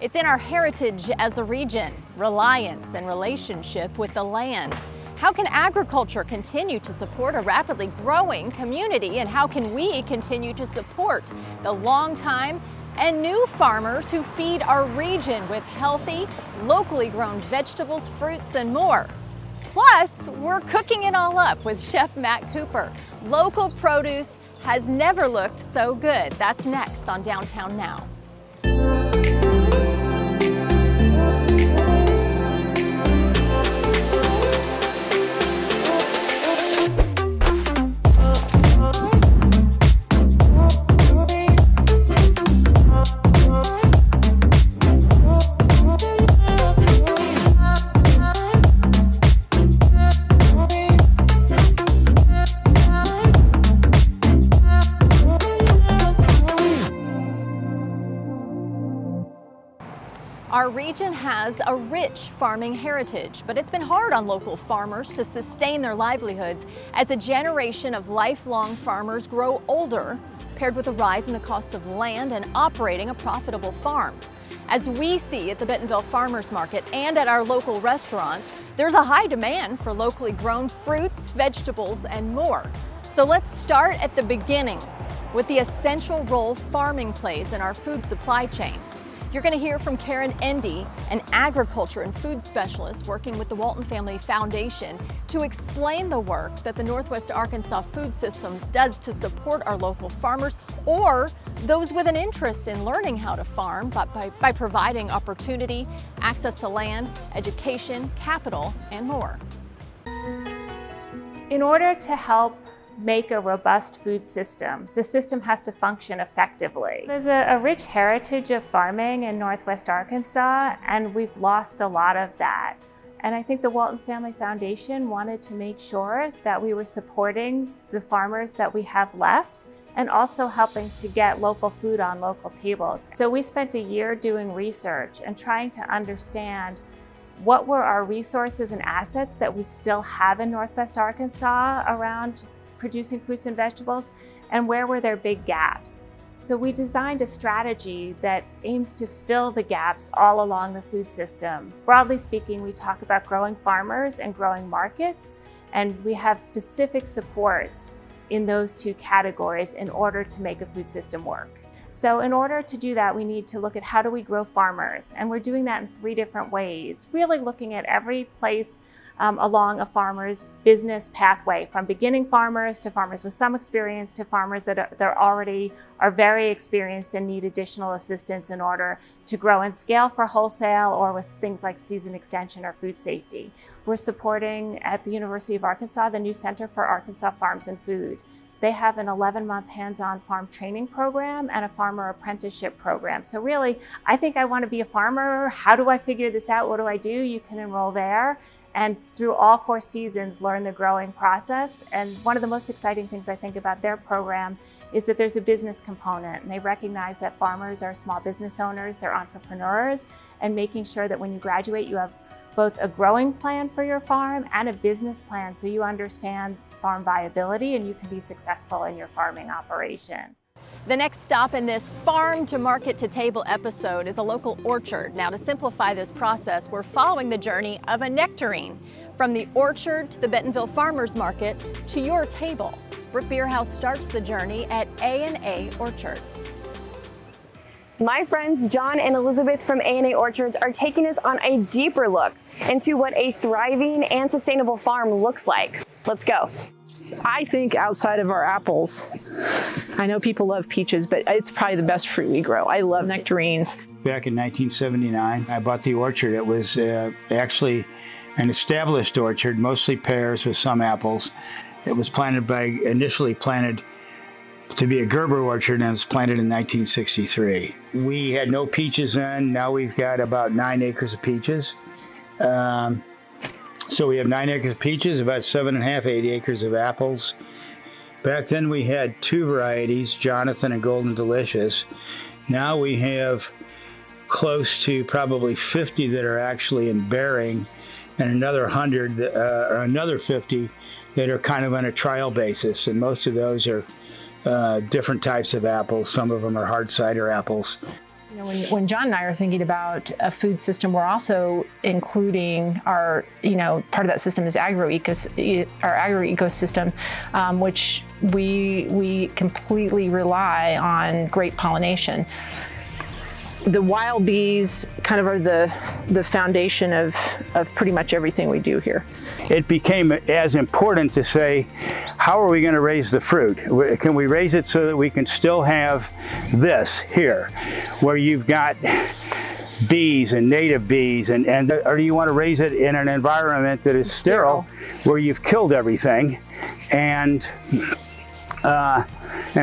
It's in our heritage as a region, reliance and relationship with the land. How can agriculture continue to support a rapidly growing community, and how can we continue to support the longtime and new farmers who feed our region with healthy, locally grown vegetables, fruits, and more? Plus, we're cooking it all up with Chef Matt Cooper. Local produce has never looked so good. That's next on Downtown Now. Our region has a rich farming heritage, but it's been hard on local farmers to sustain their livelihoods as a generation of lifelong farmers grow older, paired with a rise in the cost of land and operating a profitable farm. As we see at the Bentonville Farmers Market and at our local restaurants, there's a high demand for locally grown fruits, vegetables, and more. So let's start at the beginning with the essential role farming plays in our food supply chain. You're going to hear from Karen Endy, an agriculture and food specialist working with the Walton Family Foundation, to explain the work that the Northwest Arkansas Food Systems does to support our local farmers or those with an interest in learning how to farm, but by providing opportunity, access to land, education, capital, and more. In order to help make a robust food system, the system has to function effectively. There's a rich heritage of farming in Northwest Arkansas, and we've lost a lot of that. And I think the Walton Family Foundation wanted to make sure that we were supporting the farmers that we have left and also helping to get local food on local tables. So we spent a year doing research and trying to understand what were our resources and assets that we still have in Northwest Arkansas around producing fruits and vegetables, and where were there big gaps. So we designed a strategy that aims to fill the gaps all along the food system. Broadly speaking, we talk about growing farmers and growing markets, and we have specific supports in those two categories in order to make a food system work. So in order to do that, we need to look at how do we grow farmers, and we're doing that in 3 different ways, really looking at every place along a farmer's business pathway, from beginning farmers to farmers with some experience to farmers that already are very experienced and need additional assistance in order to grow and scale for wholesale or with things like season extension or food safety. We're supporting at the University of Arkansas the new Center for Arkansas Farms and Food. They have an 11-month hands-on farm training program and a farmer apprenticeship program. So really, I think I want to be a farmer. How do I figure this out? What do I do? You can enroll there, and through all 4 seasons, learn the growing process. And one of the most exciting things I think about their program is that there's a business component, and they recognize that farmers are small business owners, they're entrepreneurs, and making sure that when you graduate, you have both a growing plan for your farm and a business plan so you understand farm viability and you can be successful in your farming operation. The next stop in this Farm to Market to Table episode is a local orchard. Now, to simplify this process, we're following the journey of a nectarine from the orchard to the Bentonville Farmers Market to your table. Brook Beer House starts the journey at A&A Orchards. My friends John and Elizabeth from A&A Orchards are taking us on a deeper look into what a thriving and sustainable farm looks like. Let's go. I think outside of our apples, I know people love peaches, but it's probably the best fruit we grow. I love nectarines. Back in 1979, I bought the orchard. It was actually an established orchard, mostly pears with some apples. It was initially planted to be a Gerber orchard, and it was planted in 1963. We had no peaches then. Now we've got about 9 acres of peaches. So we have 9 acres of peaches, about 7.5, 8 acres of apples. Back then we had 2 varieties, Jonathan and Golden Delicious. Now we have close to probably 50 that are actually in bearing, and another 100 or another 50 that are kind of on a trial basis. And most of those are different types of apples. Some of them are hard cider apples. You know, when John and I are thinking about a food system, we're also including our, part of that system is our agroecosystem, which we completely rely on great pollination. The wild bees kind of are the foundation of pretty much everything we do here. It became as important to say, how are we going to raise the fruit? Can we raise it so that we can still have this here, where you've got bees and native bees, or do you want to raise it in an environment that is sterile, where you've killed everything? And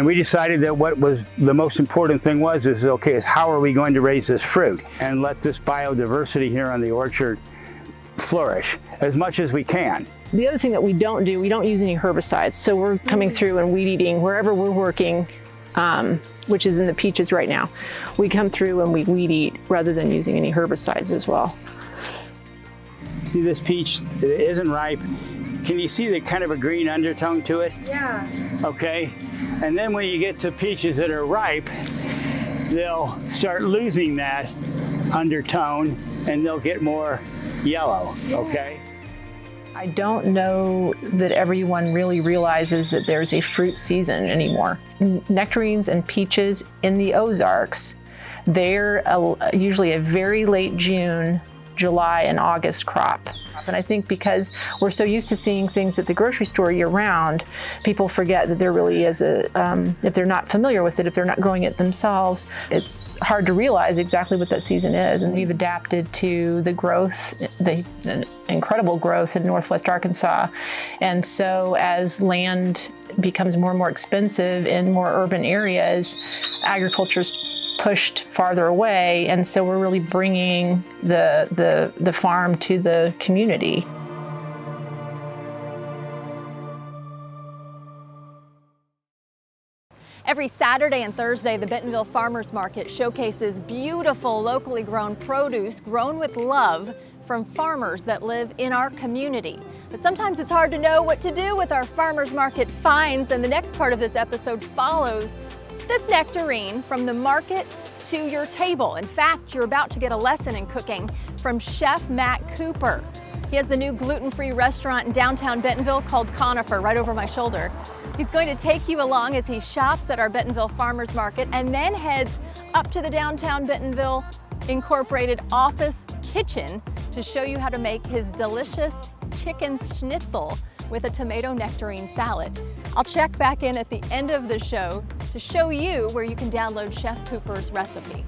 we decided that what was the most important thing is how are we going to raise this fruit and let this biodiversity here on the orchard flourish as much as we can. The other thing that we don't use any herbicides. So we're coming through and weed eating wherever we're working, which is in the peaches right now. We come through and we weed eat rather than using any herbicides as well. See this peach that isn't ripe? Can you see the kind of a green undertone to it? Yeah. Okay. And then when you get to peaches that are ripe, they'll start losing that undertone and they'll get more yellow, okay? I don't know that everyone really realizes that there's a fruit season anymore. Nectarines and peaches in the Ozarks, they're usually a very late June, July, and August crop. And I think because we're so used to seeing things at the grocery store year-round, people forget that there really is if they're not familiar with it, if they're not growing it themselves, it's hard to realize exactly what that season is. And we've adapted to the growth, the incredible growth in Northwest Arkansas. And so as land becomes more and more expensive in more urban areas, agriculture's pushed farther away, and so we're really bringing the farm to the community. Every Saturday and Thursday, the Bentonville Farmers Market showcases beautiful locally grown produce grown with love from farmers that live in our community. But sometimes it's hard to know what to do with our farmers market finds, and the next part of this episode follows this nectarine from the market to your table. In fact, you're about to get a lesson in cooking from Chef Matt Cooper. He has the new gluten-free restaurant in downtown Bentonville called Conifer, right over my shoulder. He's going to take you along as he shops at our Bentonville Farmers Market and then heads up to the downtown Bentonville Incorporated office kitchen to show you how to make his delicious chicken schnitzel with a tomato nectarine salad. I'll check back in at the end of the show to show you where you can download Chef Cooper's recipe.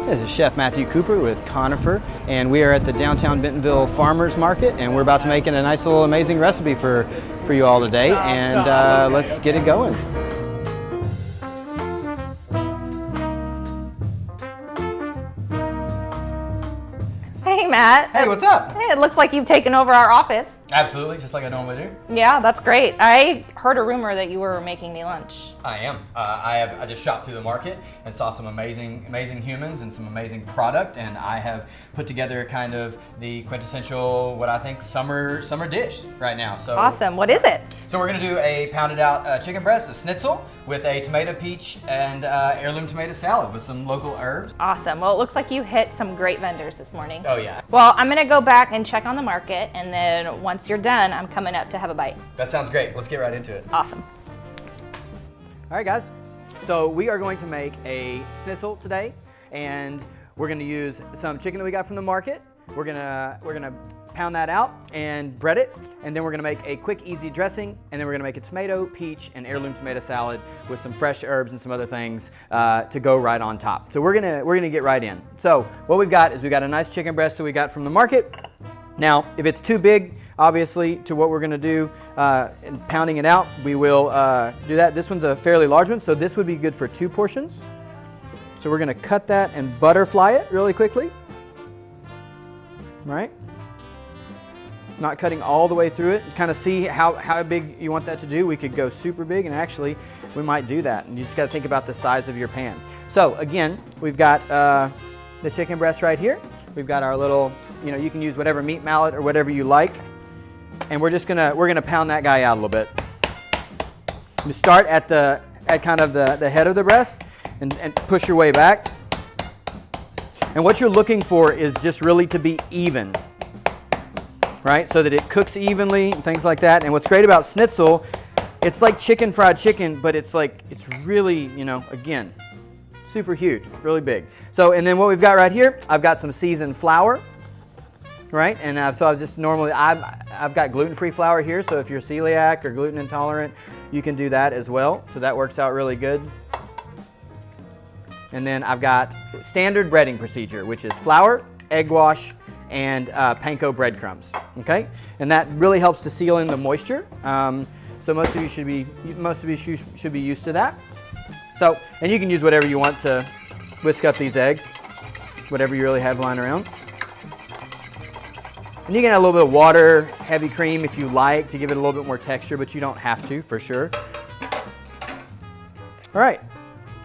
This is Chef Matthew Cooper with Conifer, and we are at the downtown Bentonville Farmers Market, and we're about to make a nice little amazing recipe for you all today, and let's get it going. Hey Matt. Hey, what's up? Hey, it looks like you've taken over our office. Absolutely, just like I normally do. Yeah, that's great. I heard a rumor that you were making me lunch. I am. I just shopped through the market and saw some amazing humans and some amazing product, and I have put together kind of the quintessential, what I think, summer dish right now. So awesome. What is it? So we're gonna do a pounded out chicken breast, a schnitzel, with a tomato peach and heirloom tomato salad with some local herbs. Awesome. Well, it looks like you hit some great vendors this morning. Oh yeah. Well, I'm gonna go back and check on the market, and then once you're done, I'm coming up to have a bite. That sounds great. Let's get right into it. Awesome. All right, guys. So we are going to make a schnitzel today, and we're going to use some chicken that we got from the market. We're gonna pound that out and bread it, and then we're gonna make a quick, easy dressing, and then we're gonna make a tomato, peach, and heirloom tomato salad with some fresh herbs and some other things to go right on top. So we're gonna get right in. So what we've got is we got a nice chicken breast that we got from the market. Now, if it's too big, obviously, to what we're gonna do in pounding it out, we will do that. This one's a fairly large one, so this would be good for 2 portions. So we're gonna cut that and butterfly it really quickly. Right? Not cutting all the way through it. Kind of see how big you want that to do. We could go super big, and actually, we might do that. And you just gotta think about the size of your pan. So again, we've got the chicken breast right here. We've got our little, you can use whatever meat mallet or whatever you like. And we're gonna pound that guy out a little bit. We start at kind of the head of the breast, and push your way back. And what you're looking for is just really to be even, right? So that it cooks evenly and things like that. And what's great about Schnitzel, it's like fried chicken, but it's really, you know, again, super huge, really big. So, and then what we've got right here, I've got some seasoned flour, right? And I've got gluten-free flour here. So if you're celiac or gluten intolerant, you can do that as well. So that works out really good. And then I've got standard breading procedure, which is flour, egg wash, and panko breadcrumbs. Okay, and that really helps to seal in the moisture. So most of you should be used to that. So, and you can use whatever you want to whisk up these eggs, whatever you really have lying around. And you can add a little bit of water, heavy cream if you like to give it a little bit more texture, but you don't have to for sure. All right.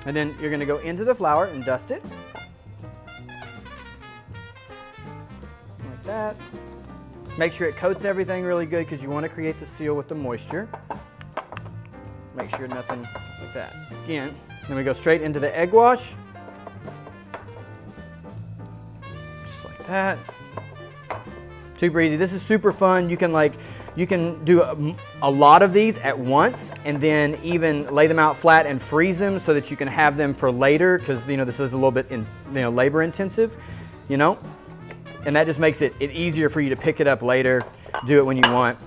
And then you're going to go into the flour and dust it. Like that. Make sure it coats everything really good because you want to create the seal with the moisture. Make sure nothing like that. Again, then we go straight into the egg wash. Just like that. Super easy. This is super fun. You can do a lot of these at once and then even lay them out flat and freeze them so that you can have them for later because, you know, this is a little bit labor intensive, you know, and that just makes it easier for you to pick it up later, do it when you want.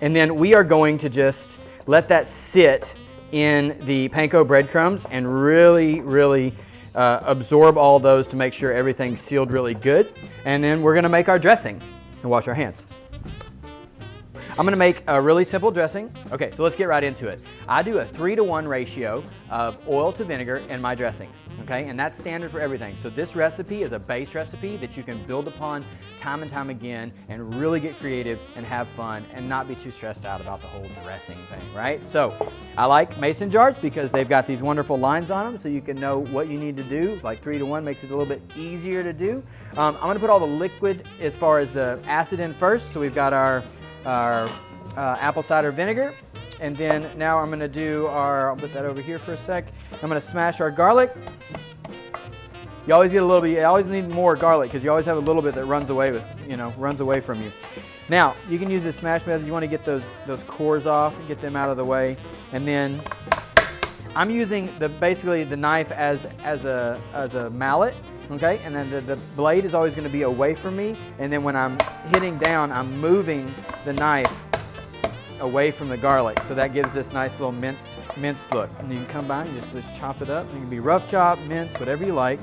And then we are going to just let that sit in the panko breadcrumbs and really absorb all those to make sure everything's sealed really good. And then we're going to make our dressing and wash our hands. I'm gonna make a really simple dressing. Okay, so let's get right into it. I do a 3-to-1 ratio of oil to vinegar in my dressings, okay? And that's standard for everything. So this recipe is a base recipe that you can build upon time and time again and really get creative and have fun and not be too stressed out about the whole dressing thing, right? So I like mason jars because they've got these wonderful lines on them so you can know what you need to do. Like 3-to-1 makes it a little bit easier to do. I'm gonna put all the liquid as far as the acid in first. So we've got our apple cider vinegar, and then now I'm going to do I'll put that over here for a sec. I'm going to smash our garlic. You always get a little bit, you always need more garlic because you always have a little bit that runs away from you. Now, you can use this smash method. You want to get those cores off and get them out of the way. And then I'm using basically the knife as a mallet. Okay, and then the blade is always going to be away from me, and then when I'm hitting down, I'm moving the knife away from the garlic, so that gives this nice little minced look. And you can come by and just chop it up. It can be rough chop, minced, whatever you like.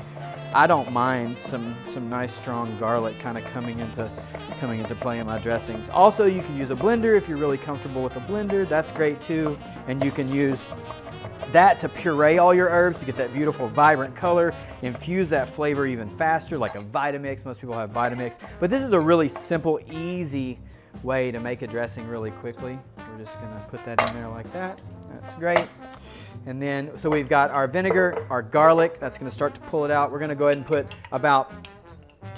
I don't mind some nice strong garlic kind of coming into play in my dressings. Also, you can use a blender if you're really comfortable with a blender. That's great too, and you can use that to puree all your herbs to get that beautiful vibrant color, infuse that flavor even faster, like a Vitamix. Most people have Vitamix, but this is a really simple, easy way to make a dressing really quickly. We're just gonna put that in there like that. That's great. And then, so we've got our vinegar, our garlic, that's gonna start to pull it out. We're gonna go ahead and put about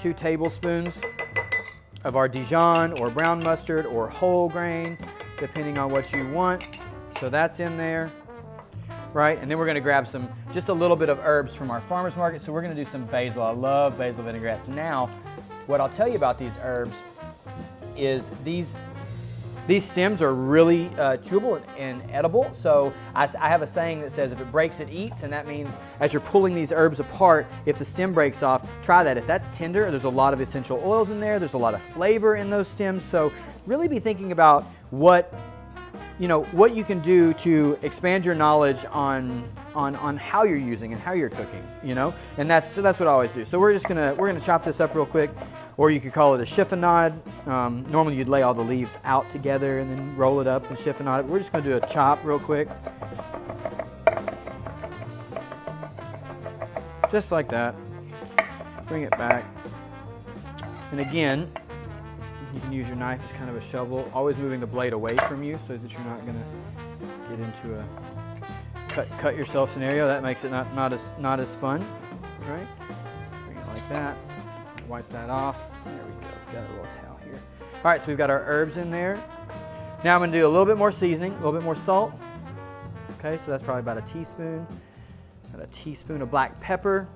2 tablespoons of our Dijon or brown mustard or whole grain, depending on what you want. So that's in there. Right, and then we're going to grab just a little bit of herbs from our farmers market. So we're going to do some basil. I love basil vinaigrettes. Now, what I'll tell you about these herbs is these stems are really chewable and edible. So I have a saying that says if it breaks, it eats, and that means as you're pulling these herbs apart, if the stem breaks off, try that. If that's tender, there's a lot of essential oils in there. There's a lot of flavor in those stems. So really be thinking about what you can do to expand your knowledge on how you're using and how you're cooking, and that's what I always do. So we're gonna chop this up real quick, or you could call it a chiffonade. Normally you'd lay all the leaves out together and then roll it up and chiffonade it. We're just gonna do a chop real quick, just like that. Bring it back, and again, you can use your knife as kind of a shovel, always moving the blade away from you so that you're not going to get into a cut yourself scenario. That makes it not as fun, right? Bring it like that. Wipe that off. There we go. Got a little towel here. All right, so we've got our herbs in there. Now I'm going to do a little bit more seasoning, a little bit more salt. Okay, so that's probably about a teaspoon. Got a teaspoon of black pepper.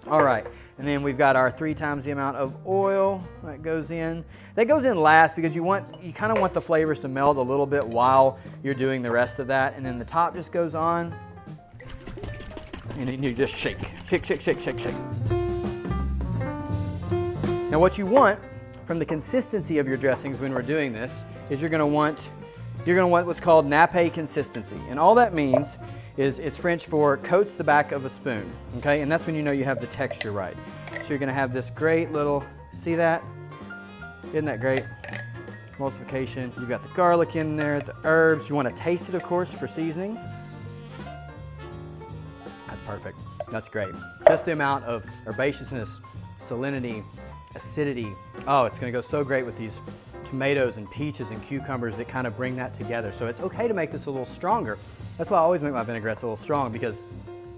All right, and then we've got our 3 times the amount of oil that goes in. That goes in last because you kind of want the flavors to meld a little bit while you're doing the rest of that. And then the top just goes on, and you just shake, shake, shake, shake, shake, shake. Now what you want from the consistency of your dressings when we're doing this is you're gonna want what's called nappe consistency. And all that means is it's French for coats the back of a spoon, okay? And that's when you know you have the texture right. So you're gonna have this great little, see that? Isn't that great? Emulsification, you've got the garlic in there, the herbs. You wanna taste it, of course, for seasoning. That's perfect, that's great. Just the amount of herbaceousness, salinity, acidity. Oh, it's gonna go so great with these tomatoes and peaches and cucumbers that kind of bring that together. So it's okay to make this a little stronger. That's why I always make my vinaigrettes a little strong, because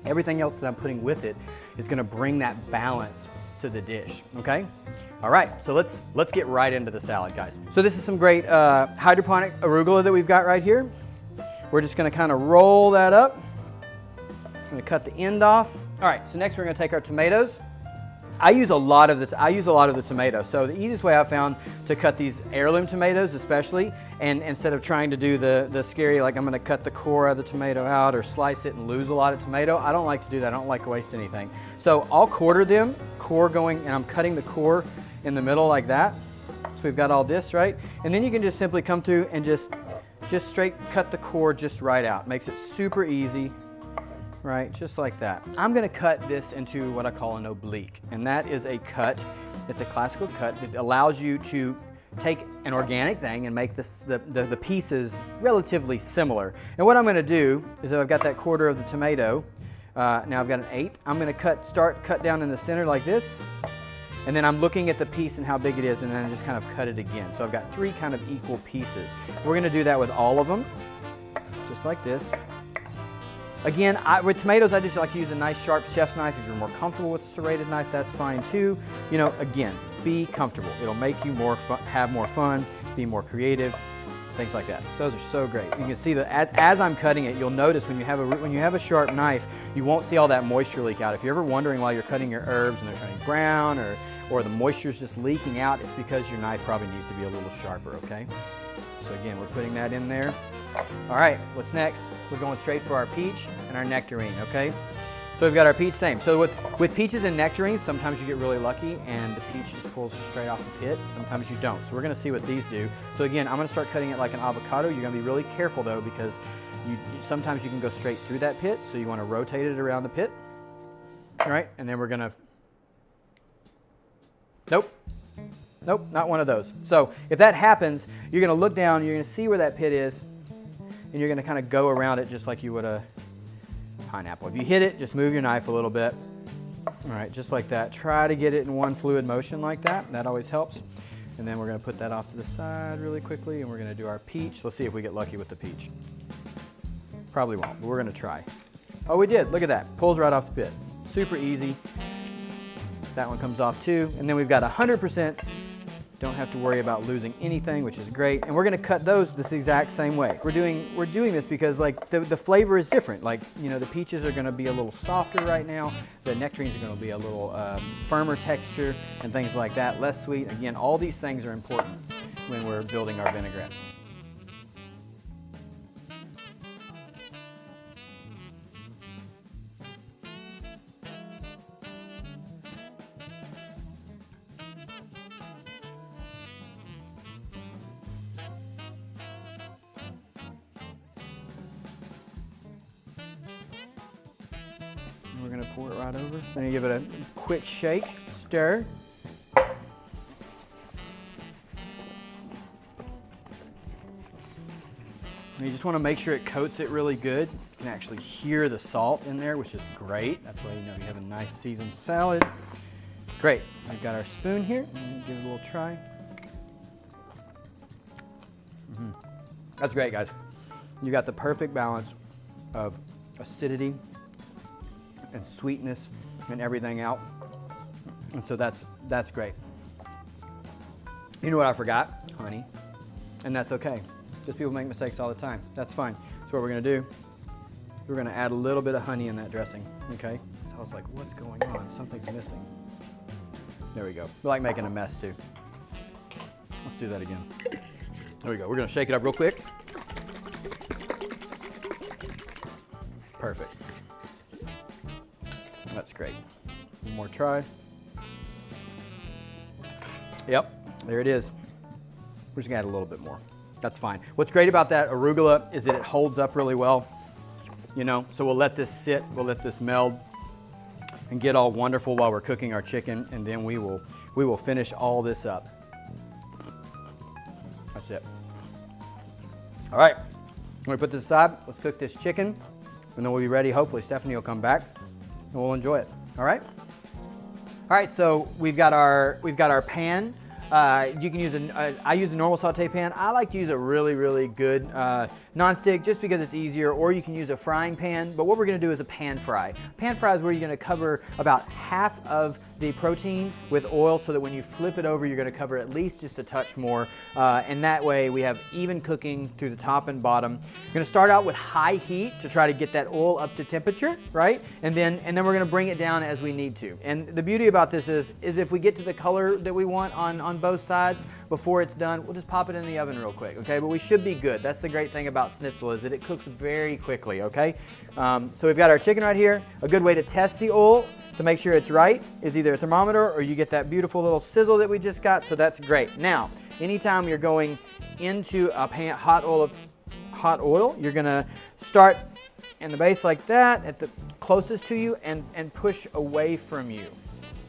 everything else that I'm putting with it is gonna bring that balance to the dish, okay? All right, so let's get right into the salad, guys. So this is some great hydroponic arugula that we've got right here. We're just gonna kind of roll that up. I'm gonna cut the end off. All right, so next we're gonna take our tomatoes. I use a lot of the tomato. So the easiest way I've found to cut these heirloom tomatoes especially, and instead of trying to do the scary, like I'm gonna cut the core of the tomato out or slice it and lose a lot of tomato, I don't like to do that. I don't like to waste anything. So I'll quarter them, core going, and I'm cutting the core in the middle like that. So we've got all this, right? And then you can just simply come through and just straight cut the core just right out. Makes it super easy. Right, just like that. I'm gonna cut this into what I call an oblique, and that is a cut. It's a classical cut. It allows you to take an organic thing and make the pieces relatively similar. And what I'm gonna do is, if I've got that quarter of the tomato, now I've got an 1/8, I'm gonna cut down in the center like this, and then I'm looking at the piece and how big it is, and then I just kind of cut it again. So I've got 3 kind of equal pieces. We're gonna do that with all of them, just like this. Again, with tomatoes, I just like to use a nice sharp chef's knife. If you're more comfortable with a serrated knife, that's fine too. You know, again, be comfortable. It'll make you have more fun, be more creative, things like that. Those are so great. You can see that as I'm cutting it, you'll notice when you have a sharp knife, you won't see all that moisture leak out. If you're ever wondering while you're cutting your herbs and they're turning brown or the moisture's just leaking out, it's because your knife probably needs to be a little sharper, okay? So again, we're putting that in there. All right, what's next? We're going straight for our peach and our nectarine, okay? So we've got our peach, same. So with peaches and nectarines, sometimes you get really lucky and the peach just pulls straight off the pit. Sometimes you don't. So we're gonna see what these do. So again, I'm gonna start cutting it like an avocado. You're gonna be really careful though, because sometimes you can go straight through that pit. So you wanna rotate it around the pit. All right, and then we're gonna, nope, not one of those. So if that happens, you're gonna look down, you're gonna see where that pit is, and you're gonna kind of go around it just like you would a pineapple. If you hit it, just move your knife a little bit. All right, just like that. Try to get it in one fluid motion like that. That always helps. And then we're gonna put that off to the side really quickly, and we're gonna do our peach. Let's see if we get lucky with the peach. Probably won't, but we're gonna try. Oh, we did, look at that. Pulls right off the pit. Super easy. That one comes off too. And then we've got 100%. Don't have to worry about losing anything, which is great. And we're gonna cut those this exact same way. We're doing this because like the flavor is different. Like, you know, the peaches are gonna be a little softer right now. The nectarines are gonna be a little firmer texture and things like that, less sweet. Again, all these things are important when we're building our vinaigrette. We're gonna pour it right over. Then you give it a quick shake, stir. And you just wanna make sure it coats it really good. You can actually hear the salt in there, which is great. That's why you know you have a nice seasoned salad. Great, we've got our spoon here. Give it a little try. That's great, guys. You got the perfect balance of acidity and sweetness and everything out. And so that's great. You know what I forgot? Honey. And that's okay. Just people make mistakes all the time. That's fine. So what we're gonna do We're gonna add a little bit of honey in that dressing, okay? So I was like, what's going on? Something's missing. There we go. We like making a mess too. Let's do that again. There we go. We're gonna shake it up real quick. Perfect. That's great. One more try. Yep, there it is. We're just gonna add a little bit more. That's fine. What's great about that arugula is that it holds up really well, you know? So we'll let this sit, we'll let this meld and get all wonderful while we're cooking our chicken, and then we will finish all this up. That's it. All right, I'm gonna put this aside. Let's cook this chicken, and then we'll be ready. Hopefully Stephanie will come back and we'll enjoy it. All right? All right, so we've got our pan. You can use I use a normal saute pan. I like to use a really good nonstick just because it's easier, or you can use a frying pan. But what we're gonna do is a pan fry. Pan fry is where you're gonna cover about half of the protein with oil so that when you flip it over, you're gonna cover at least just a touch more. And that way we have even cooking through the top and bottom. We're gonna start out with high heat to try to get that oil up to temperature, right? And then we're gonna bring it down as we need to. And the beauty about this is if we get to the color that we want on both sides before it's done, we'll just pop it in the oven real quick, okay? But we should be good. That's the great thing about Schnitzel is that it cooks very quickly, okay? So we've got our chicken right here. A good way to test the oil to make sure it's right is either a thermometer or you get that beautiful little sizzle that we just got, so that's great. Now, anytime you're going into a pan, hot oil, you're gonna start in the base like that, at the closest to you, and push away from you,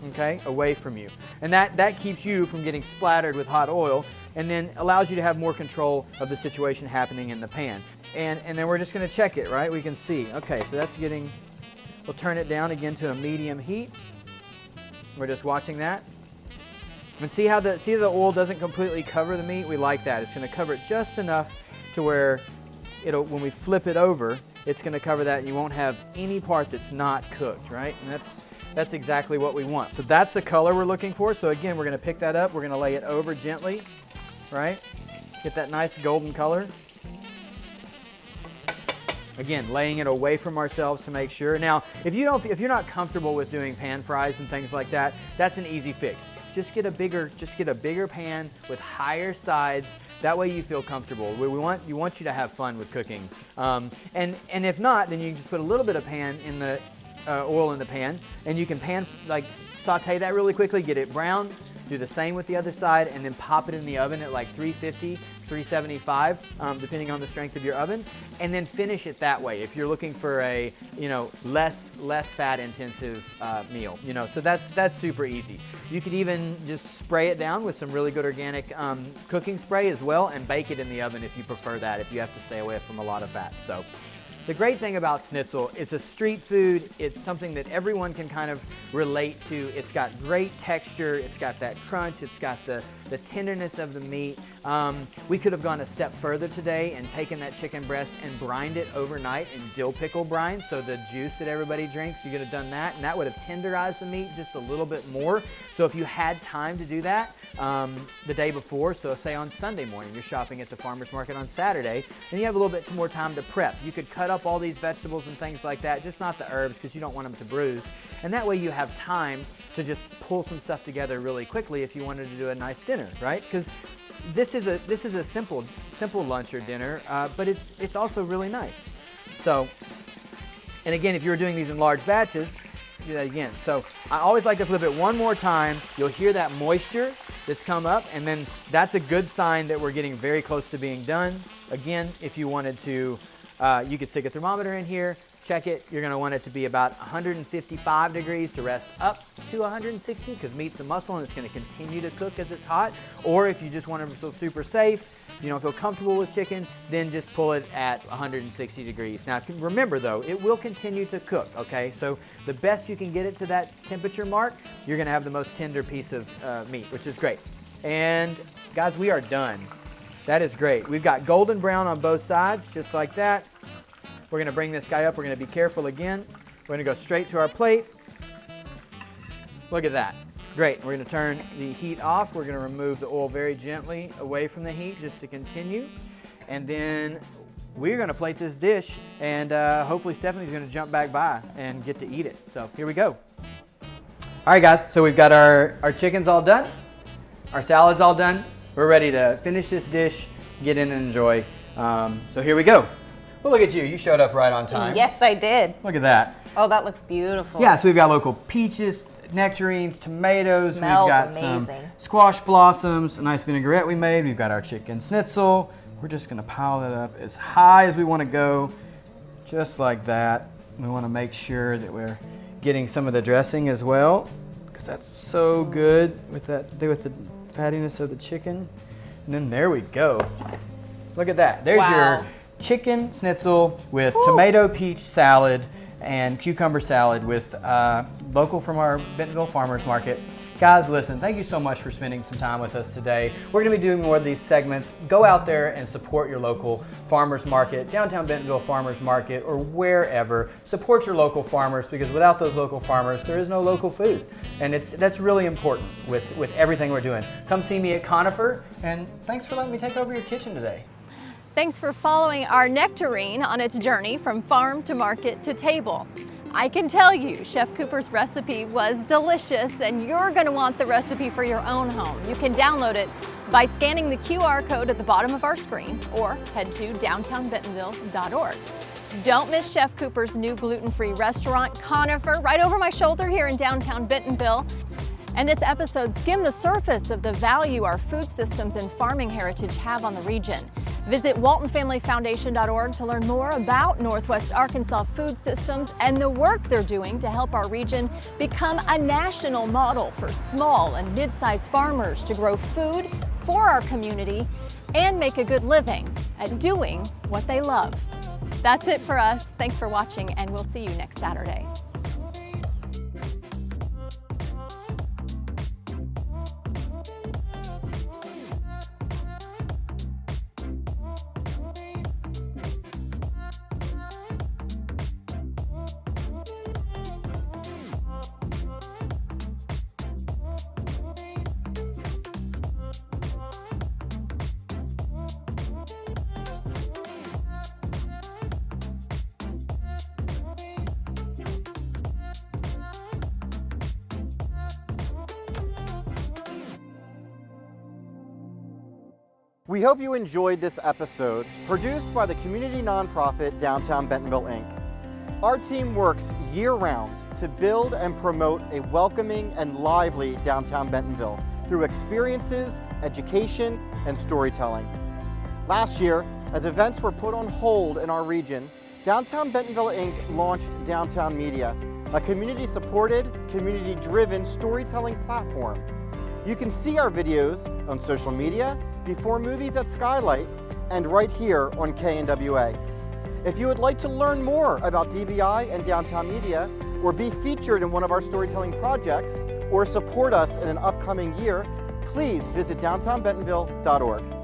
okay? Away from you. And that keeps you from getting splattered with hot oil, and then allows you to have more control of the situation happening in the pan. And then we're just gonna check it, right? We can see, okay, so that's getting, we'll turn it down again to a medium heat. We're just watching that. And see how the oil doesn't completely cover the meat? We like that. It's gonna cover it just enough to where when we flip it over, it's gonna cover that and you won't have any part that's not cooked, right? And that's exactly what we want. So that's the color we're looking for. So again, we're gonna pick that up, we're gonna lay it over gently, right? Get that nice golden color. Again, laying it away from ourselves to make sure. Now, if you're not comfortable with doing pan fries and things like that, that's an easy fix. Just get a bigger pan with higher sides. That way you feel comfortable. We want you to have fun with cooking. And if not, then you can just put a little bit of oil in the pan, and you can saute that really quickly, get it brown. Do the same with the other side, and then pop it in the oven at like 350, 375, depending on the strength of your oven, and then finish it that way if you're looking for a less fat intensive meal. So that's super easy. You could even just spray it down with some really good organic cooking spray as well, and bake it in the oven if you prefer that, if you have to stay away from a lot of fat. So the great thing about Schnitzel is a street food. It's something that everyone can kind of relate to. It's got great texture. It's got that crunch. It's got the tenderness of the meat. We could have gone a step further today and taken that chicken breast and brined it overnight in dill pickle brine, so the juice that everybody drinks, you could have done that, and that would have tenderized the meat just a little bit more. So if you had time to do that the day before, so say on Sunday morning, you're shopping at the farmer's market on Saturday, then you have a little bit more time to prep. You could cut up all these vegetables and things like that, just not the herbs because you don't want them to bruise. And that way you have time to just pull some stuff together really quickly if you wanted to do a nice dinner, right? Because this is a simple lunch or dinner, but it's also really nice. So, and again, if you were doing these in large batches, do that again. So I always like to flip it one more time. You'll hear that moisture that's come up, and then that's a good sign that we're getting very close to being done. Again, if you wanted to, you could stick a thermometer in here, check it. You're going to want it to be about 155 degrees to rest up to 160 because meat's a muscle and it's going to continue to cook as it's hot. Or if you just want to feel super safe, you don't feel comfortable with chicken, then just pull it at 160 degrees. Now remember though, it will continue to cook, okay? So the best you can get it to that temperature mark, you're going to have the most tender piece of meat, which is great. And guys, we are done. That is great. We've got golden brown on both sides, just like that. We're going to bring this guy up. We're going to be careful again. We're going to go straight to our plate. Look at that. Great. We're going to turn the heat off. We're going to remove the oil very gently away from the heat just to continue. And then we're gonna plate this dish, and hopefully Stephanie's gonna jump back by and get to eat it. So here we go. All right, guys, so we've got our chickens all done, our salad's all done. We're ready to finish this dish, get in and enjoy. So here we go. Well, look at you. You showed up right on time. Yes, I did. Look at that. Oh, that looks beautiful. Yeah, so we've got local peaches, nectarines, tomatoes. Smells we've got amazing. some squash blossoms, a nice vinaigrette we made. We've got our chicken schnitzel. We're just gonna pile it up as high as we wanna go, just like that. We wanna make sure that we're getting some of the dressing as well, because that's so good with the fattiness of the chicken. And then there we go. Look at that. There's your chicken schnitzel with tomato peach salad and cucumber salad with local from our Bentonville Farmers Market. Guys, listen, thank you so much for spending some time with us today. We're gonna be doing more of these segments. Go out there and support your local farmers market, downtown Bentonville Farmers Market, or wherever. Support your local farmers, because without those local farmers, there is no local food. And that's really important with everything we're doing. Come see me at Conifer, and thanks for letting me take over your kitchen today. Thanks for following our nectarine on its journey from farm to market to table. I can tell you, Chef Cooper's recipe was delicious, and you're going to want the recipe for your own home. You can download it by scanning the QR code at the bottom of our screen, or head to downtownbentonville.org. Don't miss Chef Cooper's new gluten-free restaurant, Conifer, right over my shoulder here in downtown Bentonville. And this episode skimmed the surface of the value our food systems and farming heritage have on the region. Visit waltonfamilyfoundation.org to learn more about Northwest Arkansas food systems and the work they're doing to help our region become a national model for small and mid-sized farmers to grow food for our community and make a good living at doing what they love. That's it for us. Thanks for watching, and we'll see you next Saturday. We hope you enjoyed this episode, produced by the community nonprofit Downtown Bentonville, Inc. Our team works year-round to build and promote a welcoming and lively downtown Bentonville through experiences, education, and storytelling. Last year, as events were put on hold in our region, Downtown Bentonville, Inc. launched Downtown Media, a community-supported, community-driven storytelling platform. You can see our videos on social media, before movies at Skylight, and right here on KNWA. If you would like to learn more about DBI and Downtown Media, or be featured in one of our storytelling projects, or support us in an upcoming year, please visit downtownbentonville.org.